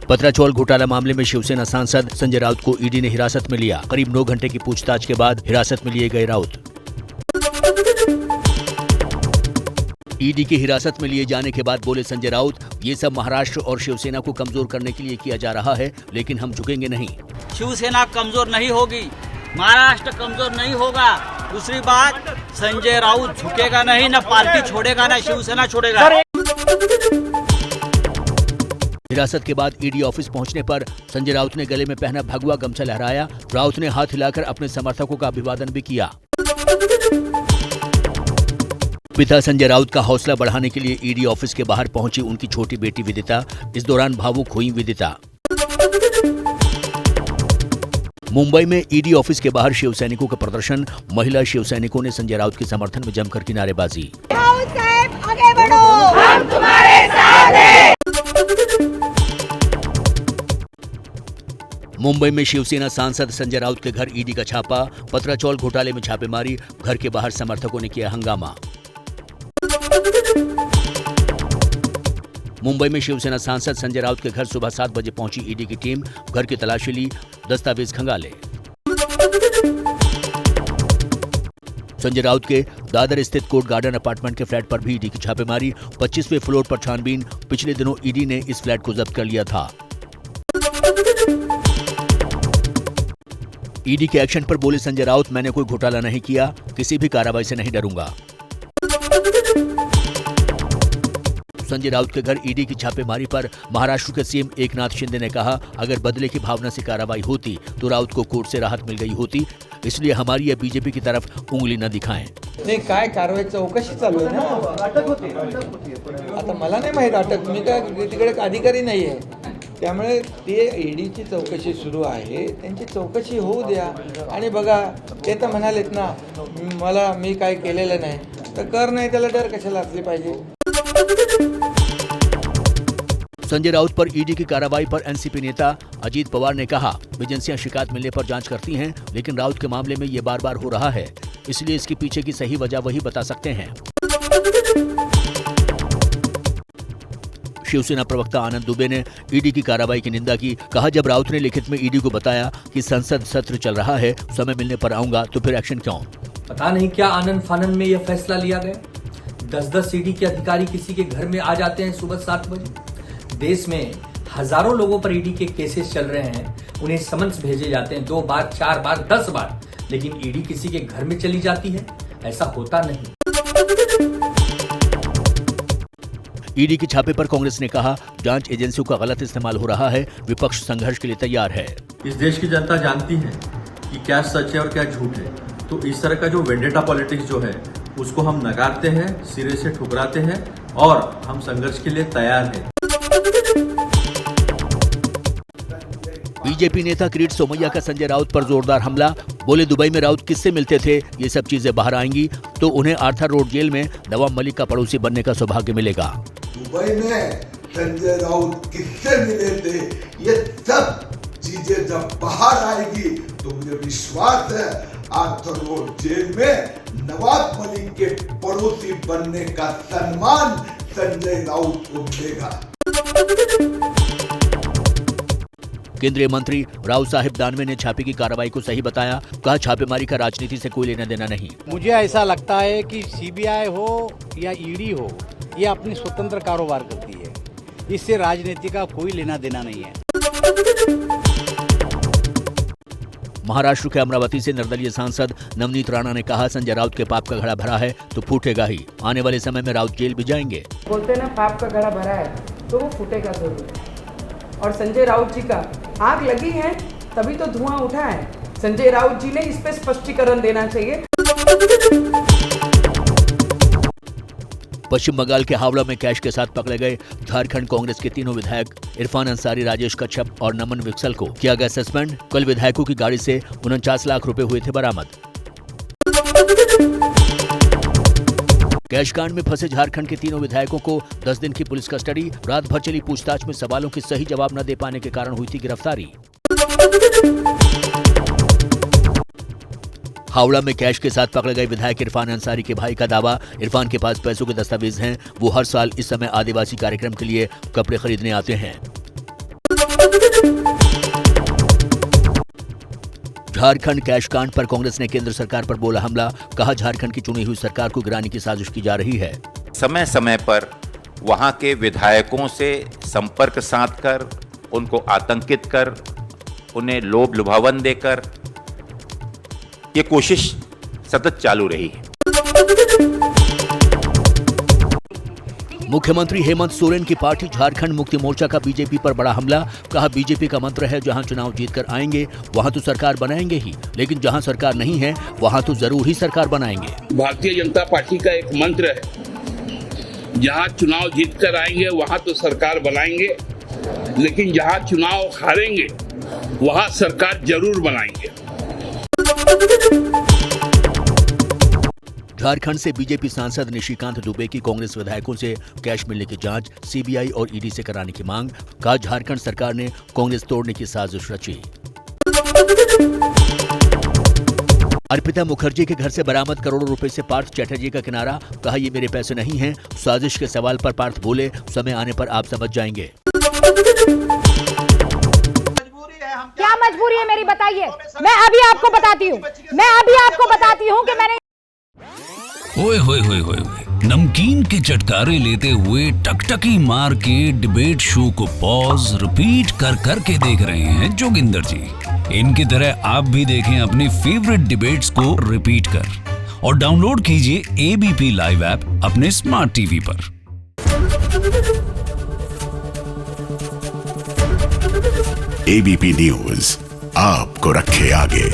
पत्राचौल घोटाला मामले में शिवसेना सांसद संजय राउत को ईडी ने हिरासत में लिया। करीब 9 घंटे की पूछताछ के बाद हिरासत में लिए गए राउत। ईडी की हिरासत में लिए जाने के बाद बोले संजय राउत, ये सब महाराष्ट्र और शिवसेना को कमजोर करने के लिए किया जा रहा है, लेकिन हम झुकेंगे नहीं। शिवसेना कमजोर नहीं होगी, महाराष्ट्र कमजोर नहीं होगा। दूसरी बात, संजय राउत झुकेगा नहीं, न पार्टी छोड़ेगा, न शिवसेना छोड़ेगा। हिरासत के बाद ईडी ऑफिस पहुंचने पर संजय राउत ने गले में पहना भगवा गमछा लहराया। राउत ने हाथ हिलाकर अपने समर्थकों का अभिवादन भी किया। पिता संजय राउत का हौसला बढ़ाने के लिए ईडी ऑफिस के बाहर पहुंची उनकी छोटी बेटी विदिता। इस दौरान भावुक हुई विदिता। मुंबई में ईडी ऑफिस के बाहर शिव सैनिकों का प्रदर्शन। महिला शिव सैनिकों ने संजय राउत के समर्थन में जमकर की नारेबाजी। आगे बढ़ो, हम तुम्हारे साथ हैं। मुंबई में शिवसेना सांसद संजय राउत के घर ईडी का छापा। पत्राचौल घोटाले में छापेमारी। घर के बाहर समर्थकों ने किया हंगामा। मुंबई में शिवसेना सांसद संजय राउत के घर सुबह 7 बजे पहुंची ईडी की टीम। घर की तलाशी ली, दस्तावेज खंगाले। संजय राउत के दादर स्थित कोर्ट गार्डन अपार्टमेंट के फ्लैट पर भी ईडी की छापेमारी। 25वें फ्लोर पर छानबीन। पिछले दिनों ईडी ने इस फ्लैट को जब्त कर लिया था। ईडी के एक्शन पर बोले संजय राउत, मैंने कोई घोटाला नहीं किया, किसी भी कार्रवाई से नहीं डरूंगा। संजय राउत के घर ईडी की छापेमारी पर महाराष्ट्र के सीएम एकनाथ शिंदे ने कहा, अगर बदले की भावना से कार्रवाई होती तो राउत को कोर्ट से राहत मिल गई होती, इसलिए हमारी या बीजेपी की तरफ उंगली न दिखाएं। नाही, काय कारवाई चौकशी चालू आहे ना, अटक होती। आता मला नाही माहित अटक, मी काय तिकडे अधिकारी नाही आहे, त्यामुळे ते ईडीची चौकशी सुरू आहे, त्यांची चौकशी होऊ द्या आणि बघा, ते तर म्हणालेत ना मी काय केलेलं नाही, तर कर नाही, त्याला डर कशाला असली पाहिजे। संजय राउत पर ईडी की कार्रवाई पर एनसीपी नेता अजीत पवार ने कहा, एजेंसियां शिकायत मिलने पर जांच करती हैं, लेकिन राउत के मामले में ये बार-बार हो रहा है, इसलिए इसके पीछे की सही वजह वही बता सकते हैं। शिवसेना प्रवक्ता आनंद दुबे ने ईडी की कार्रवाई की निंदा की। कहा, जब राउत ने लिखित में ईडी को बताया कि संसद सत्र चल रहा है, समय मिलने पर आऊंगा, तो फिर एक्शन क्यों? पता नहीं क्या आनंद फानंद में यह फैसला लिया गया। 10-10 ईडी के अधिकारी किसी के घर में आ जाते हैं सुबह 7 बजे। देश में हजारों लोगों पर ईडी के केसेस चल रहे हैं, उन्हें समन्स भेजे जाते हैं 2 बार, 4 बार, 10 बार, लेकिन ईडी किसी के घर में चली जाती है, ऐसा होता नहीं। ईडी के छापे पर कांग्रेस ने कहा, जांच एजेंसियों का गलत इस्तेमाल हो रहा है, विपक्ष संघर्ष के लिए तैयार है। इस देश की जनता जानती है कि क्या सच है और क्या झूठ है, तो इस तरह का जो वेंडेटा पॉलिटिक्स जो है उसको हम नकारते हैं, सिरे से ठुकराते हैं और हम संघर्ष के लिए तैयार हैं। बीजेपी नेता किरीट सोमैया का संजय राउत पर जोरदार हमला। बोले, दुबई में राउत किससे मिलते थे, ये सब चीजें बाहर आएंगी तो उन्हें आर्थर रोड जेल में नवाब मलिक का पड़ोसी बनने का सौभाग्य मिलेगा। दुबई में संजय राउत किससे मिले थे, ये सब चीजें जब बाहर आएगी तो मुझे विश्वास है आर्थर रोड जेल में नवाब मलिक के पड़ोसी बनने का सम्मान संजय राउत को मिलेगा। केंद्रीय मंत्री राव साहिब दानवे ने छापे की कार्रवाई को सही बताया। कहा, छापेमारी का राजनीति से कोई लेना देना नहीं। मुझे ऐसा लगता है कि सीबीआई हो या ईडी हो, ये अपनी स्वतंत्र कारोबार करती है, इससे राजनीति का कोई लेना देना नहीं है। महाराष्ट्र के अमरावती से निर्दलीय सांसद नवनीत राणा ने कहा, संजय राउत के पाप का घड़ा भरा है तो फूटेगा ही। आने वाले समय में राउत जेल भी जाएंगे। बोलते ना, पाप का घड़ा भरा है तो वो फूटेगा जरूर। और संजय राउत जी का आग लगी है तभी तो धुआं उठा है। संजय राउत जी ने इस पे स्पष्टीकरण देना चाहिए। पश्चिम बंगाल के हावड़ा में कैश के साथ पकड़े गए झारखंड कांग्रेस के तीनों विधायक इरफान अंसारी, राजेश कच्छप और नमन विक्सल को किया गया सस्पेंड। कल विधायकों की गाड़ी से 49 लाख रुपए हुए थे बरामद। कैश कांड में फंसे झारखंड के तीनों विधायकों को 10 दिन की पुलिस कस्टडी। रात भर चली पूछताछ में सवालों की सही जवाब न दे पाने के कारण हुई थी गिरफ्तारी। हावड़ा में कैश के साथ पकड़े गए विधायक इरफान अंसारी के भाई का दावा, इरफान के पास पैसों के दस्तावेज हैं। वो हर साल इस समय आदिवासी कार्यक्रम के लिए कपड़े खरीदने आते हैं। झारखंड कैश कांड पर कांग्रेस ने केंद्र सरकार पर बोला हमला, कहा झारखंड की चुनी हुई सरकार को गिराने की साजिश की जा रही है। समय समय पर वहां के विधायकों से संपर्क साधकर, उनको आतंकित कर, उन्हें लोभ लुभावन देकर ये कोशिश सतत चालू रही है। मुख्यमंत्री हेमंत सोरेन की पार्टी झारखंड मुक्ति मोर्चा का बीजेपी पर बड़ा हमला, कहा बीजेपी का मंत्र है जहां चुनाव जीतकर आएंगे वहां तो सरकार बनाएंगे ही, लेकिन जहां सरकार नहीं है वहां तो जरूर ही सरकार बनाएंगे। भारतीय जनता पार्टी का एक मंत्र है, जहां चुनाव जीतकर आएंगे वहां तो सरकार बनाएंगे, लेकिन जहां चुनाव हारेंगे वहां सरकार जरूर बनाएंगे। झारखंड से बीजेपी सांसद निशिकांत दुबे की कांग्रेस विधायकों से कैश मिलने की जांच सीबीआई और ईडी से कराने की मांग, कहा झारखंड सरकार ने कांग्रेस तोड़ने की साजिश रची। अर्पिता मुखर्जी के घर से बरामद करोड़ों रुपए से पार्थ चैटर्जी का किनारा, कहा ये मेरे पैसे नहीं हैं। साजिश के सवाल पर पार्थ बोले, समय आने पर आप समझ जाएंगे। क्या मजबूरी है मेरी, बताइए। मैं अभी आपको बताती हूँ कि मैंने ओए होए होए होए, नमकीन के चटकारे लेते हुए टकटकी मार के डिबेट शो को पॉज रिपीट कर कर के देख रहे हैं जोगिंदर जी। इनकी तरह आप भी देखें अपनी फेवरेट डिबेट्स को रिपीट कर और डाउनलोड कीजिए एबीपी लाइव ऐप अपने स्मार्ट टीवी पर। एबीपी न्यूज आपको रखे आगे।